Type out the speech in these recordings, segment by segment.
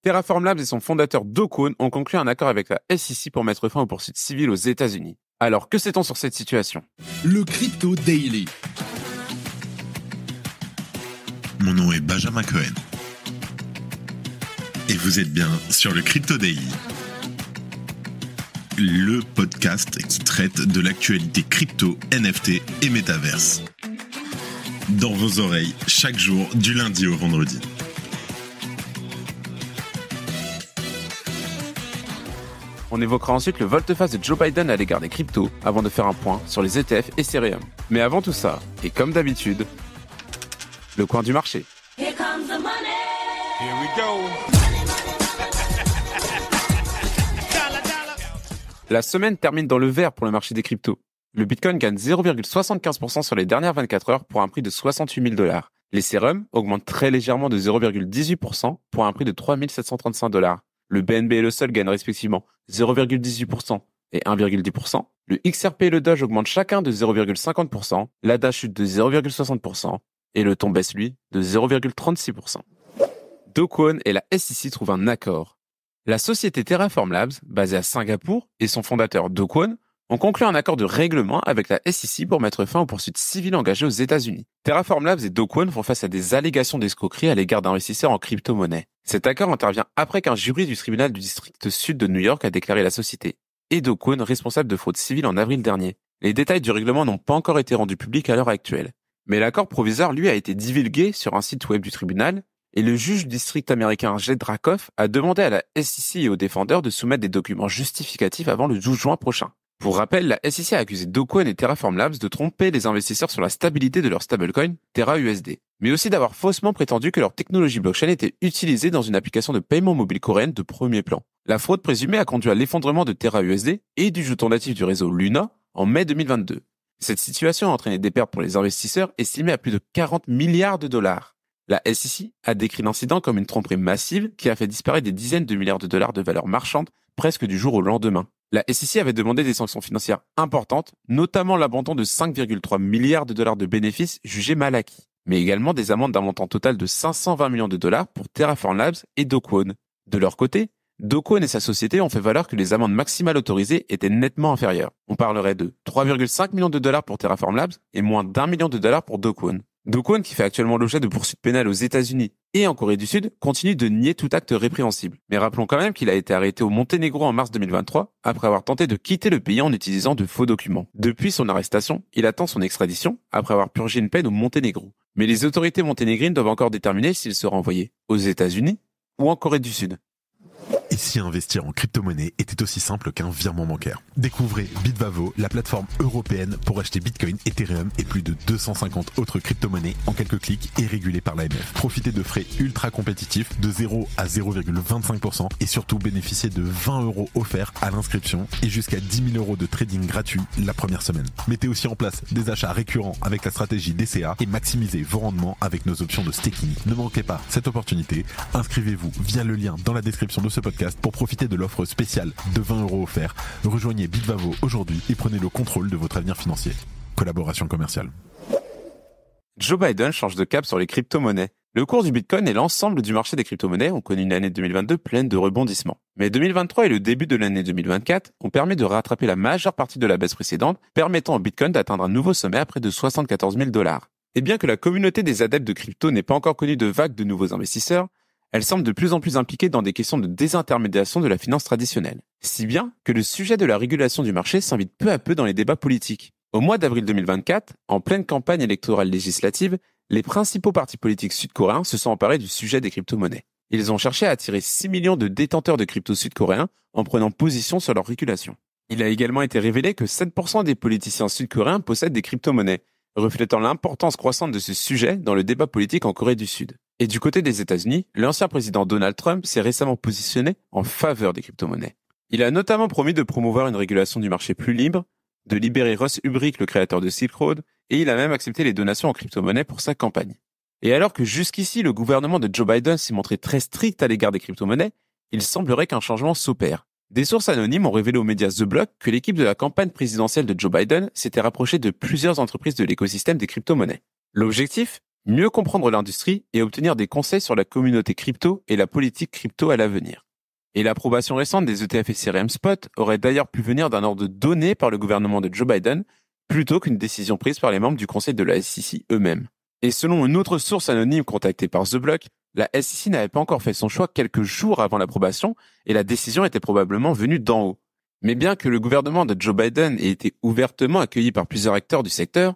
Terraform Labs et son fondateur Do Kwon ont conclu un accord avec la SEC pour mettre fin aux poursuites civiles aux États-Unis. Alors, que sait-on sur cette situation ? Le Crypto Daily. Mon nom est Benjamin Cohen. Et vous êtes bien sur le Crypto Daily. Le podcast qui traite de l'actualité crypto, NFT et métaverse. Dans vos oreilles, chaque jour, du lundi au vendredi. On évoquera ensuite le volte-face de Joe Biden à l'égard des cryptos, avant de faire un point sur les ETF et Ethereum. Mais avant tout ça, et comme d'habitude, le coin du marché. Here comes the money. Here we go. La semaine termine dans le vert pour le marché des cryptos. Le Bitcoin gagne 0,75% sur les dernières 24 heures pour un prix de 68 000 $. L'Ethereum augmente très légèrement de 0,18% pour un prix de 3 735 $. Le BNB et le Sol gagnent respectivement 0,18% et 1,10%. Le XRP et le Doge augmentent chacun de 0,50%, l'ADA chute de 0,60% et le ton baisse lui de 0,36%. Do Kwon et la SEC trouvent un accord. La société Terraform Labs, basée à Singapour, et son fondateur Do Kwon ont conclu un accord de règlement avec la SEC pour mettre fin aux poursuites civiles engagées aux États-Unis. Terraform Labs et Do Kwon font face à des allégations d'escroquerie à l'égard d'investisseurs en crypto-monnaie. Cet accord intervient après qu'un jury du tribunal du district sud de New York a déclaré la société et Do Kwon responsable de fraude civile en avril dernier. Les détails du règlement n'ont pas encore été rendus publics à l'heure actuelle. Mais l'accord provisoire, lui, a été divulgué sur un site web du tribunal et le juge du district américain Jed Rakoff a demandé à la SEC et aux défendeurs de soumettre des documents justificatifs avant le 12 juin prochain. Pour rappel, la SEC a accusé Do Kwon et Terraform Labs de tromper les investisseurs sur la stabilité de leur stablecoin TerraUSD, mais aussi d'avoir faussement prétendu que leur technologie blockchain était utilisée dans une application de paiement mobile coréenne de premier plan. La fraude présumée a conduit à l'effondrement de TerraUSD et du jeton natif du réseau Luna en mai 2022. Cette situation a entraîné des pertes pour les investisseurs estimées à plus de 40 milliards $. La SEC a décrit l'incident comme une tromperie massive qui a fait disparaître des dizaines de milliards $ de valeur marchande presque du jour au lendemain. La SEC avait demandé des sanctions financières importantes, notamment l'abandon de 5,3 milliards $ de bénéfices jugés mal acquis, mais également des amendes d'un montant total de 520 millions $ pour Terraform Labs et Do Kwon. De leur côté, Do Kwon et sa société ont fait valoir que les amendes maximales autorisées étaient nettement inférieures. On parlerait de 3,5 millions $ pour Terraform Labs et moins d'1 million $ pour Do Kwon. Do Kwon, qui fait actuellement l'objet de poursuites pénales aux États-Unis et en Corée du Sud, continue de nier tout acte répréhensible. Mais rappelons quand même qu'il a été arrêté au Monténégro en mars 2023 après avoir tenté de quitter le pays en utilisant de faux documents. Depuis son arrestation, il attend son extradition après avoir purgé une peine au Monténégro. Mais les autorités monténégrines doivent encore déterminer s'il sera envoyé aux États-Unis ou en Corée du Sud. Et si investir en crypto-monnaie était aussi simple qu'un virement bancaire? Découvrez Bitvavo, la plateforme européenne pour acheter Bitcoin, Ethereum et plus de 250 autres crypto-monnaies en quelques clics et régulées par l'AMF. Profitez de frais ultra compétitifs de 0 à 0,25% et surtout bénéficiez de 20 € offerts à l'inscription et jusqu'à 10 000 € de trading gratuit la première semaine. Mettez aussi en place des achats récurrents avec la stratégie DCA et maximisez vos rendements avec nos options de staking. Ne manquez pas cette opportunité. Inscrivez-vous via le lien dans la description de ce podcast pour profiter de l'offre spéciale de 20 € offerts. Rejoignez Bitvavo aujourd'hui et prenez le contrôle de votre avenir financier. Collaboration commerciale. Joe Biden change de cap sur les crypto-monnaies. Le cours du Bitcoin et l'ensemble du marché des crypto-monnaies ont connu une année 2022 pleine de rebondissements. Mais 2023 et le début de l'année 2024 ont permis de rattraper la majeure partie de la baisse précédente, permettant au Bitcoin d'atteindre un nouveau sommet à près de 74 000 $. Et bien que la communauté des adeptes de crypto n'ait pas encore connu de vague de nouveaux investisseurs, elle semble de plus en plus impliquée dans des questions de désintermédiation de la finance traditionnelle. Si bien que le sujet de la régulation du marché s'invite peu à peu dans les débats politiques. Au mois d'avril 2024, en pleine campagne électorale législative, les principaux partis politiques sud-coréens se sont emparés du sujet des crypto-monnaies. Ils ont cherché à attirer 6 millions de détenteurs de crypto sud-coréens en prenant position sur leur régulation. Il a également été révélé que 7% des politiciens sud-coréens possèdent des crypto-monnaies, reflétant l'importance croissante de ce sujet dans le débat politique en Corée du Sud. Et du côté des États-Unis, l'ancien président Donald Trump s'est récemment positionné en faveur des crypto-monnaies. Il a notamment promis de promouvoir une régulation du marché plus libre, de libérer Russ Ulbricht, le créateur de Silk Road, et il a même accepté les donations en crypto-monnaies pour sa campagne. Et alors que jusqu'ici le gouvernement de Joe Biden s'est montré très strict à l'égard des crypto-monnaies, il semblerait qu'un changement s'opère. Des sources anonymes ont révélé aux médias The Block que l'équipe de la campagne présidentielle de Joe Biden s'était rapprochée de plusieurs entreprises de l'écosystème des crypto-monnaies. L'objectif ? mieux comprendre l'industrie et obtenir des conseils sur la communauté crypto et la politique crypto à l'avenir. Et l'approbation récente des ETF Ethereum Spot aurait d'ailleurs pu venir d'un ordre donné par le gouvernement de Joe Biden plutôt qu'une décision prise par les membres du conseil de la SEC eux-mêmes. Et selon une autre source anonyme contactée par The Block, la SEC n'avait pas encore fait son choix quelques jours avant l'approbation et la décision était probablement venue d'en haut. Mais bien que le gouvernement de Joe Biden ait été ouvertement accueilli par plusieurs acteurs du secteur,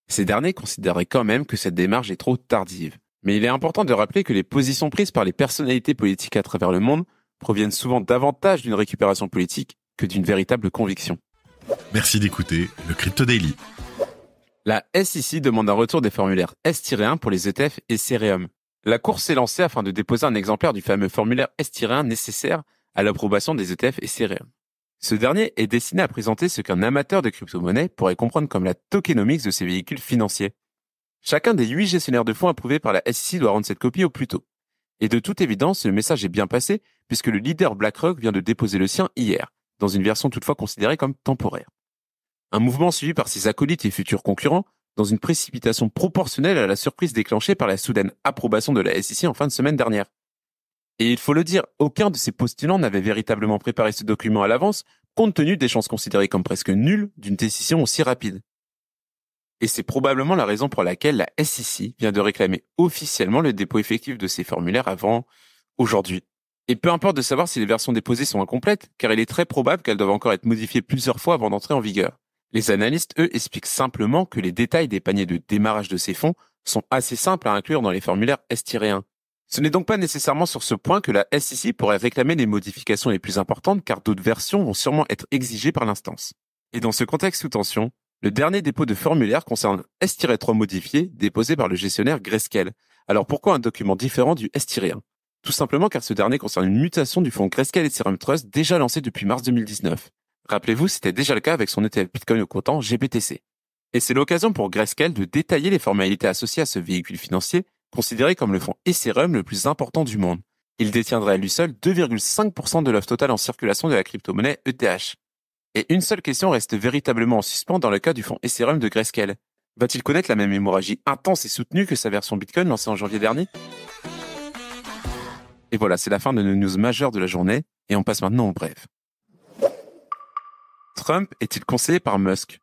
ces derniers considéraient quand même que cette démarche est trop tardive. Mais il est important de rappeler que les positions prises par les personnalités politiques à travers le monde proviennent souvent davantage d'une récupération politique que d'une véritable conviction. Merci d'écouter le Crypto Daily. La SEC demande un retour des formulaires S-1 pour les ETF et Ethereum. La course s'est lancée afin de déposer un exemplaire du fameux formulaire S-1 nécessaire à l'approbation des ETF et Ethereum. Ce dernier est destiné à présenter ce qu'un amateur de crypto-monnaie pourrait comprendre comme la tokenomics de ces véhicules financiers. Chacun des 8 gestionnaires de fonds approuvés par la SEC doit rendre cette copie au plus tôt. Et de toute évidence, le message est bien passé puisque le leader BlackRock vient de déposer le sien hier, dans une version toutefois considérée comme temporaire. Un mouvement suivi par ses acolytes et futurs concurrents dans une précipitation proportionnelle à la surprise déclenchée par la soudaine approbation de la SEC en fin de semaine dernière. Et il faut le dire, aucun de ces postulants n'avait véritablement préparé ce document à l'avance, compte tenu des chances considérées comme presque nulles d'une décision aussi rapide. Et c'est probablement la raison pour laquelle la SEC vient de réclamer officiellement le dépôt effectif de ces formulaires avant aujourd'hui. Et peu importe de savoir si les versions déposées sont incomplètes, car il est très probable qu'elles doivent encore être modifiées plusieurs fois avant d'entrer en vigueur. Les analystes, eux, expliquent simplement que les détails des paniers de démarrage de ces fonds sont assez simples à inclure dans les formulaires S-1. Ce n'est donc pas nécessairement sur ce point que la SEC pourrait réclamer les modifications les plus importantes car d'autres versions vont sûrement être exigées par l'instance. Et dans ce contexte sous tension, le dernier dépôt de formulaire concerne S-3 modifié déposé par le gestionnaire Grayscale. Alors pourquoi un document différent du S-1 ? Tout simplement car ce dernier concerne une mutation du fonds Grayscale Ethereum Trust déjà lancé depuis mars 2019. Rappelez-vous, c'était déjà le cas avec son ETF Bitcoin au comptant GBTC. Et c'est l'occasion pour Grayscale de détailler les formalités associées à ce véhicule financier considéré comme le fonds Ethereum le plus important du monde. Il détiendrait à lui seul 2,5% de l'offre totale en circulation de la crypto-monnaie ETH. Et une seule question reste véritablement en suspens dans le cas du fonds Ethereum de Grayscale. Va-t-il connaître la même hémorragie intense et soutenue que sa version Bitcoin lancée en janvier dernier ? Et voilà, c'est la fin de nos news majeures de la journée, et on passe maintenant au bref. Trump est-il conseillé par Musk ?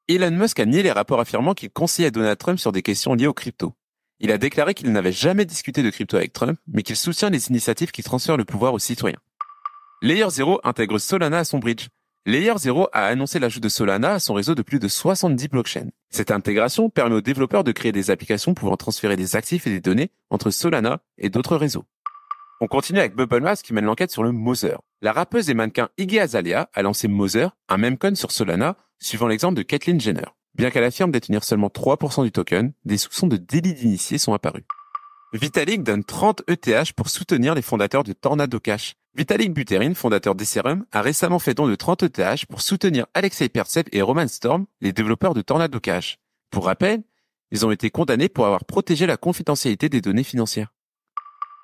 Elon Musk a nié les rapports affirmant qu'il conseillait Donald Trump sur des questions liées aux cryptos. Il a déclaré qu'il n'avait jamais discuté de crypto avec Trump, mais qu'il soutient les initiatives qui transfèrent le pouvoir aux citoyens. Layer 0 intègre Solana à son bridge. Layer 0 a annoncé l'ajout de Solana à son réseau de plus de 70 blockchains. Cette intégration permet aux développeurs de créer des applications pouvant transférer des actifs et des données entre Solana et d'autres réseaux. On continue avec Bubblemask qui mène l'enquête sur le Mother. La rappeuse et mannequin Iggy Azalea a lancé Mother, un memcoin sur Solana, suivant l'exemple de Caitlyn Jenner. Bien qu'elle affirme détenir seulement 3% du token, des soupçons de délit d'initié sont apparus. Vitalik donne 30 ETH pour soutenir les fondateurs de Tornado Cash. Vitalik Buterin, fondateur d'Ethereum, a récemment fait don de 30 ETH pour soutenir Alexei Pertsev et Roman Storm, les développeurs de Tornado Cash. Pour rappel, ils ont été condamnés pour avoir protégé la confidentialité des données financières.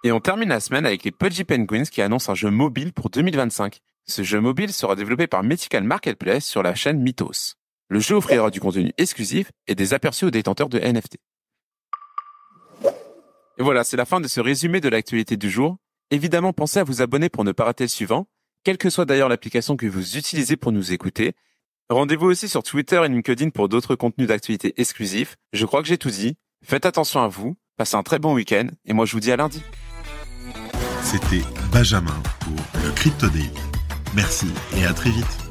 Et on termine la semaine avec les Pudgy Penguins qui annoncent un jeu mobile pour 2025. Ce jeu mobile sera développé par Mythical Marketplace sur la chaîne Mythos. Le jeu offrira du contenu exclusif et des aperçus aux détenteurs de NFT. Et voilà, c'est la fin de ce résumé de l'actualité du jour. Évidemment, pensez à vous abonner pour ne pas rater le suivant, quelle que soit d'ailleurs l'application que vous utilisez pour nous écouter. Rendez-vous aussi sur Twitter et LinkedIn pour d'autres contenus d'actualité exclusifs. Je crois que j'ai tout dit. Faites attention à vous, passez un très bon week-end, et moi je vous dis à lundi. C'était Benjamin pour le Crypto Daily. Merci et à très vite.